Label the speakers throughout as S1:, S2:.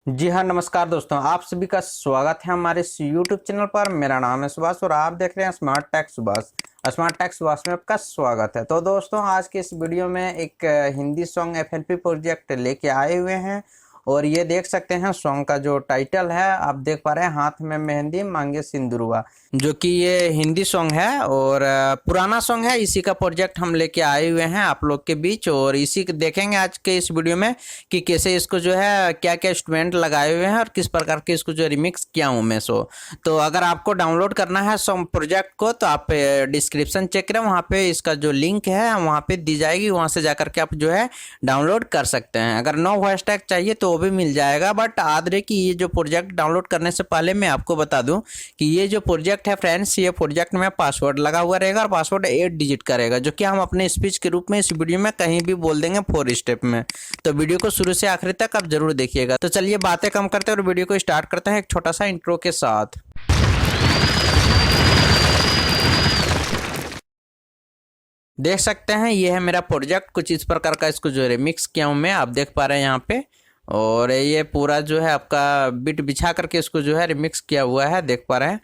S1: जी हाँ, नमस्कार दोस्तों। आप सभी का स्वागत है हमारे इस यूट्यूब चैनल पर। मेरा नाम है सुभाष और आप देख रहे हैं smart tech Subhash. Smart tech Subhash में आपका स्वागत है। तो दोस्तों, आज के इस वीडियो में एक हिंदी सॉन्ग एफएलपी प्रोजेक्ट लेके आए हुए हैं और ये देख सकते हैं सॉन्ग का जो टाइटल है, आप देख पा रहे हैं, हाथ में मेहंदी मांगे सिंदूरवा, जो कि ये हिंदी सॉन्ग है और पुराना सॉन्ग है। इसी का प्रोजेक्ट हम लेके आए हुए हैं आप लोग के बीच और इसी को देखेंगे आज के इस वीडियो में कि कैसे इसको जो है क्या क्या इंस्ट्रूमेंट लगाए हुए हैं और किस प्रकार के इसको जो रिमिक्स किया हूँ मैं। तो अगर आपको डाउनलोड करना है सॉन्ग प्रोजेक्ट को तो आप डिस्क्रिप्शन चेक करें, वहाँ पे इसका जो लिंक है वहाँ पे दी जाएगी, वहाँ से जाकर के आप जो है डाउनलोड कर सकते हैं। अगर नो वॉइस टैग चाहिए तो वो भी मिल जाएगा। बट याद रहे कि ये जो प्रोजेक्ट डाउनलोड करने से पहले मैं आपको बता दूं कि ये जो प्रोजेक्ट है फ्रेंड्स, ये प्रोजेक्ट में पासवर्ड लगा हुआ रहेगा और पासवर्ड 8 डिजिट का रहेगा, जो कि हम अपने स्पीच के रूप में इस वीडियो में कहीं भी बोल देंगे 4 स्टेप में। तो वीडियो को शुरू से आखिर तक आप जरूर देखिएगा। तो चलिए बातें कम करते हैं और वीडियो को स्टार्ट करते हैं एक छोटा सा इंट्रो के साथ। देख सकते हैं ये है मेरा प्रोजेक्ट, कुछ इस प्रकार का इसको जो रिमिक्स किया हूँ मैं, आप देख पा रहे हैं यहाँ पे। और ये पूरा जो है आपका बिट बिछा करके इसको जो है रिमिक्स किया हुआ है, देख पा रहे हैं।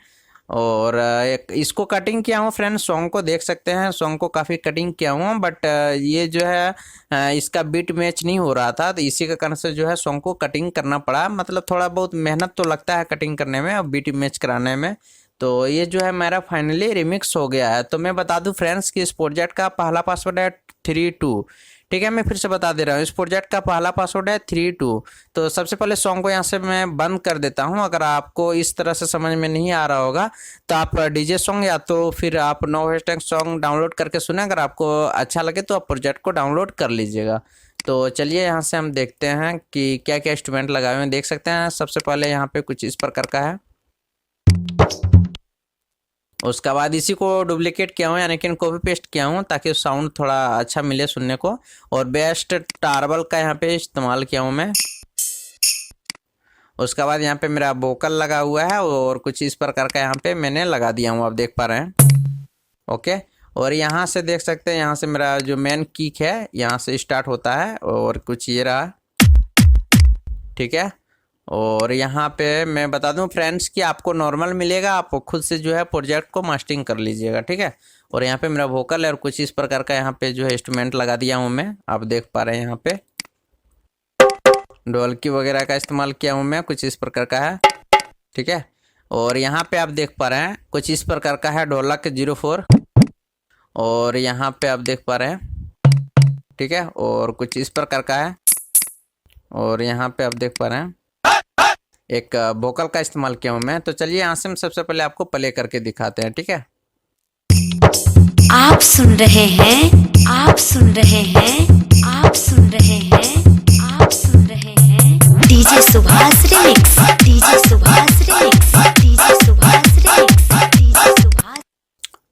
S1: और एक इसको कटिंग किया हूँ फ्रेंड्स, सॉन्ग को देख सकते हैं, सॉन्ग को काफ़ी कटिंग किया हूँ। बट ये जो है इसका बीट मैच नहीं हो रहा था, तो इसी के कारण से जो है सॉन्ग को कटिंग करना पड़ा। मतलब थोड़ा बहुत मेहनत तो लगता है कटिंग करने में और बीट मैच कराने में। तो ये जो है मेरा फाइनली रिमिक्स हो गया है। तो मैं बता दूं फ्रेंड्स कि इस प्रोजेक्ट का पहला पासवर्ड है 32। ठीक है, मैं फिर से बता दे रहा हूँ, इस प्रोजेक्ट का पहला पासवर्ड है 32। तो सबसे पहले सॉन्ग को यहाँ से मैं बंद कर देता हूँ। अगर आपको इस तरह से समझ में नहीं आ रहा होगा तो आप डीजे सॉन्ग या तो फिर आप नो हैशटैग सॉन्ग डाउनलोड करके सुने। अगर आपको अच्छा लगे तो आप प्रोजेक्ट को डाउनलोड कर लीजिएगा। तो चलिए यहाँ से हम देखते हैं कि क्या क्या इंस्ट्रूमेंट लगाए हुए हैं। देख सकते हैं सबसे पहले यहाँ पे कुछ इस प्रकार का है। उसके बाद इसी को डुप्लीकेट किया हूँ, यानी कि कॉपी पेस्ट किया हूँ ताकि साउंड थोड़ा अच्छा मिले सुनने को। और बेस्ट टार्बल का यहाँ पे इस्तेमाल किया हूँ मैं। उसके बाद यहाँ पे मेरा वोकल लगा हुआ है और कुछ इस प्रकार का यहाँ पे मैंने लगा दिया हूँ, आप देख पा रहे हैं। ओके, और यहाँ से देख सकते हैं, यहाँ से मेरा जो मेन किक है यहाँ से स्टार्ट होता है और कुछ ये रहा। ठीक है, और यहाँ पे मैं बता दूं फ्रेंड्स कि आपको नॉर्मल मिलेगा, आप खुद से जो है प्रोजेक्ट को मास्टरिंग कर लीजिएगा। ठीक है, और यहाँ पे मेरा वोकल है और कुछ इस प्रकार का यहाँ पे जो है इंस्ट्रूमेंट लगा दिया हूँ मैं, आप देख पा रहे हैं। यहाँ पे ढोलकी वगैरह का इस्तेमाल किया हूँ मैं, कुछ इस प्रकार का है। ठीक है, और यहाँ पे आप देख पा रहे हैं कुछ इस प्रकार का है ढोलक 04। और यहाँ पे आप देख पा रहे हैं, ठीक है, और कुछ इस प्रकार का है। और यहाँ पे आप देख पा रहे हैं एक वोकल का इस्तेमाल किया हूँ मैं। तो चलिए यहाँ से हम सबसे पहले आपको प्ले करके दिखाते हैं। ठीक है,
S2: आप सुन रहे हैं, आप सुन रहे हैं, आप सुन रहे हैं, आप सुन रहे हैं DJ Subhash remix, DJ Subhash remix, DJ Subhash remix, DJ Subhash.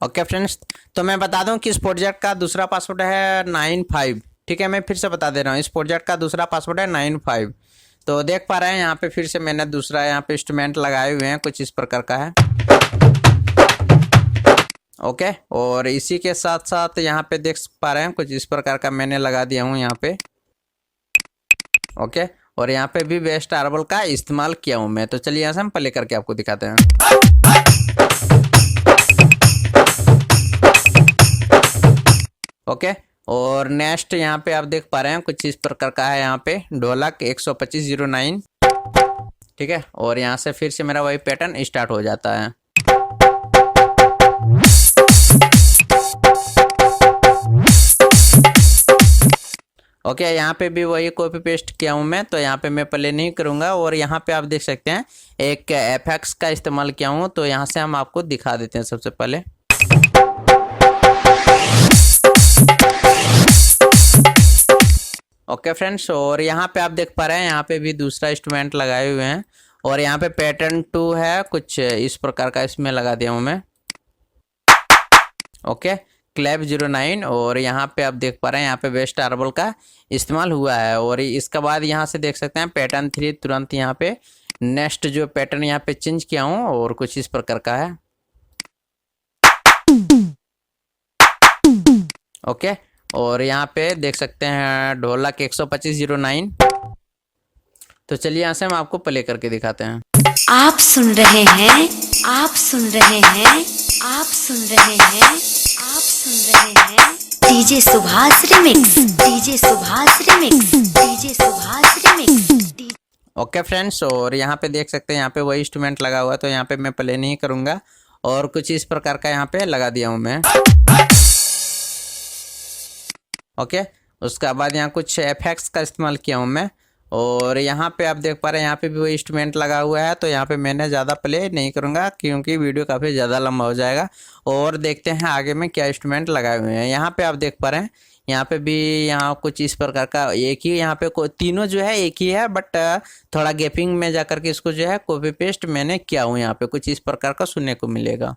S1: Okay friends, तो मैं बता दूं कि इस प्रोजेक्ट का दूसरा पासवर्ड है 95। ठीक है, मैं फिर से बता दे रहा हूँ, इस प्रोजेक्ट का दूसरा पासवर्ड है 95। तो देख पा रहे हैं यहाँ पे फिर से मैंने दूसरा यहाँ पे इंस्ट्रूमेंट लगाए हुए हैं, कुछ इस प्रकार का है। ओके, और इसी के साथ साथ यहाँ पे देख पा रहे हैं कुछ इस प्रकार का मैंने लगा दिया हूँ यहाँ पे। ओके, और यहाँ पे भी बेस्ट टार्बल का इस्तेमाल किया हूँ मैं। तो चलिए यहाँ से हम प्ले करके आपको दिखाते हैं। ओके, और नेक्स्ट यहाँ पे आप देख पा रहे हैं कुछ इस प्रकार का है, यहाँ पे ढोलक 12509। ठीक है, और यहाँ से फिर से मेरा वही पैटर्न स्टार्ट हो जाता है। ओके, यहाँ पे भी वही कॉपी पेस्ट किया हूँ मैं, तो यहाँ पे मैं प्ले नहीं करूँगा। और यहाँ पे आप देख सकते हैं एक एफएक्स का इस्तेमाल किया हूँ, तो यहाँ से हम आपको दिखा देते हैं सबसे पहले। ओके फ्रेंड्स, और यहाँ पे आप देख पा रहे हैं यहाँ पे भी दूसरा इंस्ट्रूमेंट लगाए हुए हैं और यहाँ पे पैटर्न 2 है, कुछ इस प्रकार का इसमें लगा दिया हूँ मैं। Okay, clap 09। और यहाँ पे आप देख पा रहे हैं यहाँ पे बेस्ट टार्बल का इस्तेमाल हुआ है। और इसके बाद यहाँ से देख सकते हैं पैटर्न 3 तुरंत यहाँ पे नेक्स्ट जो पैटर्न यहाँ पे चेंज किया हूँ और कुछ इस प्रकार का है। ओके, और यहाँ पे देख सकते हैं ढोलक 12509। तो चलिए यहाँ से हम आपको प्ले करके दिखाते हैं।
S2: आप सुन रहे हैं, आप सुन रहे हैं, आप सुन रहे हैं, आप सुन रहे हैं DJ Subhash remix, DJ Subhash remix, DJ Subhash remix.
S1: Okay friends, और यहाँ पे देख सकते हैं यहाँ पे वही इंस्ट्रूमेंट लगा हुआ है, तो यहाँ पे मैं प्ले नहीं करूँगा और कुछ इस प्रकार का यहाँ पे लगा दिया हूँ मैं। ओके, उसके बाद यहाँ कुछ एफेक्ट्स का इस्तेमाल किया हूँ मैं, और यहाँ पे आप देख पा रहे हैं यहाँ पे भी वही इंस्ट्रूमेंट लगा हुआ है। तो यहाँ पे मैंने ज़्यादा प्ले नहीं करूँगा क्योंकि वीडियो काफ़ी ज़्यादा लंबा हो जाएगा। और देखते हैं आगे में क्या इंस्ट्रूमेंट लगाए हुए हैं। यहाँ पे आप देख पा रहे हैं यहाँ पे भी यहाँ कुछ इस प्रकार का एक ही यहाँ पे तीनों जो है एक ही है, बट थोड़ा गैपिंग में जा करके इसको जो है कॉपी पेस्ट मैंने किया हूँ। यहाँ पे कुछ इस प्रकार का सुनने को मिलेगा।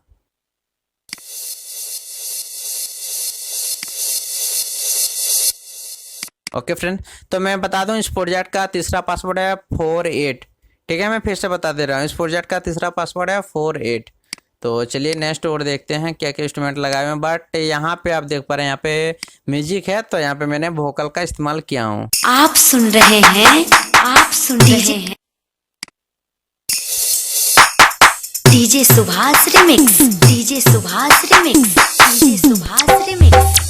S1: ओके फ्रेंड, तो मैं बता दूं इस प्रोजेक्ट का तीसरा पासवर्ड है 48। ठीक है, मैं फिर से बता दे रहा हूँ, इस प्रोजेक्ट का तीसरा पासवर्ड है 48। तो चलिए नेक्स्ट और देखते हैं क्या क्या इंस्ट्रूमेंट लगाए हुए हैं। बट यहाँ पे आप देख पा रहे हैं यहाँ पे म्यूजिक है, तो यहाँ पे मैंने वोकल का इस्तेमाल किया हूँ।
S2: आप सुन रहे हैं, आप सुन रहे हैं DJ Subhash remix, DJ Subhash remix, DJ Subhash remix.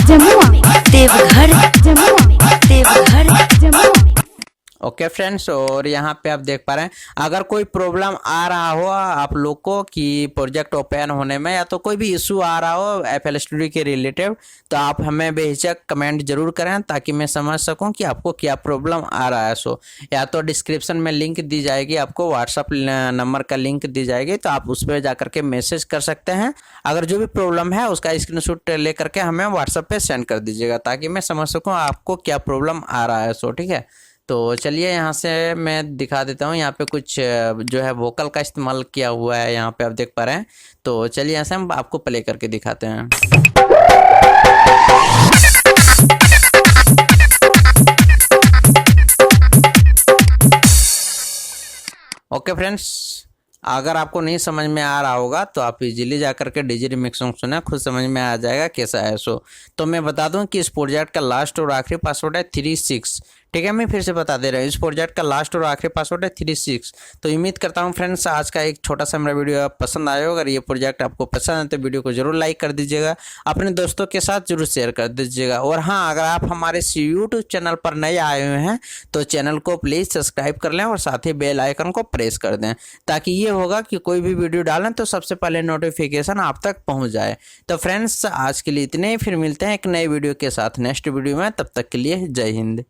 S2: Jamua Deoghar, Jamua Deoghar, Jamua.
S1: Okay friends, और यहाँ पे आप देख पा रहे हैं अगर कोई प्रॉब्लम आ रहा हो आप लोग को कि प्रोजेक्ट ओपन होने में, या तो कोई भी इशू आ रहा हो FL Studio के रिलेटेड, तो आप हमें बेहिचक कमेंट जरूर करें ताकि मैं समझ सकूं कि आपको क्या प्रॉब्लम आ रहा है। सो या तो डिस्क्रिप्शन में लिंक दी जाएगी, आपको व्हाट्सअप नंबर का लिंक दी जाएगी, तो आप उस पर जा करके मैसेज कर सकते हैं। अगर जो भी प्रॉब्लम है उसका स्क्रीनशॉट ले करके हमें व्हाट्सअप पे सेंड कर दीजिएगा ताकि मैं समझ सकूँ आपको क्या प्रॉब्लम आ रहा है। सो ठीक है, तो चलिए यहाँ से मैं दिखा देता हूँ। यहाँ पे कुछ जो है वोकल का इस्तेमाल किया हुआ है, यहाँ पे आप देख पा रहे हैं। तो चलिए यहाँ से हम आपको प्ले करके दिखाते हैं। ओके फ्रेंड्स, अगर आपको नहीं समझ में आ रहा होगा तो आप इजीली जा करके डीजे रिमिक्स सॉन्ग सुना, खुद समझ में आ जाएगा कैसा है। सो तो मैं बता दूं कि इस प्रोजेक्ट का लास्ट और आखिरी पासवर्ड है 36। ठीक है, मैं फिर से बता दे रहा हूँ, इस प्रोजेक्ट का लास्ट और आखिरी पासवर्ड है 36। तो उम्मीद करता हूँ फ्रेंड्स आज का एक छोटा सा मेरा वीडियो पसंद आया होगा। अगर ये प्रोजेक्ट आपको पसंद है तो वीडियो को जरूर लाइक कर दीजिएगा, अपने दोस्तों के साथ जरूर शेयर कर दीजिएगा। और हाँ, अगर आप हमारे यूट्यूब चैनल पर नए आए हुए हैं तो चैनल को प्लीज़ सब्सक्राइब कर लें और साथ ही बेल आइकन को प्रेस कर दें, ताकि ये होगा कि कोई भी वीडियो डालें तो सबसे पहले नोटिफिकेशन आप तक पहुँच जाए। तो फ्रेंड्स आज के लिए इतने ही, फिर मिलते हैं एक नए वीडियो के साथ नेक्स्ट वीडियो में। तब तक के लिए जय हिंद।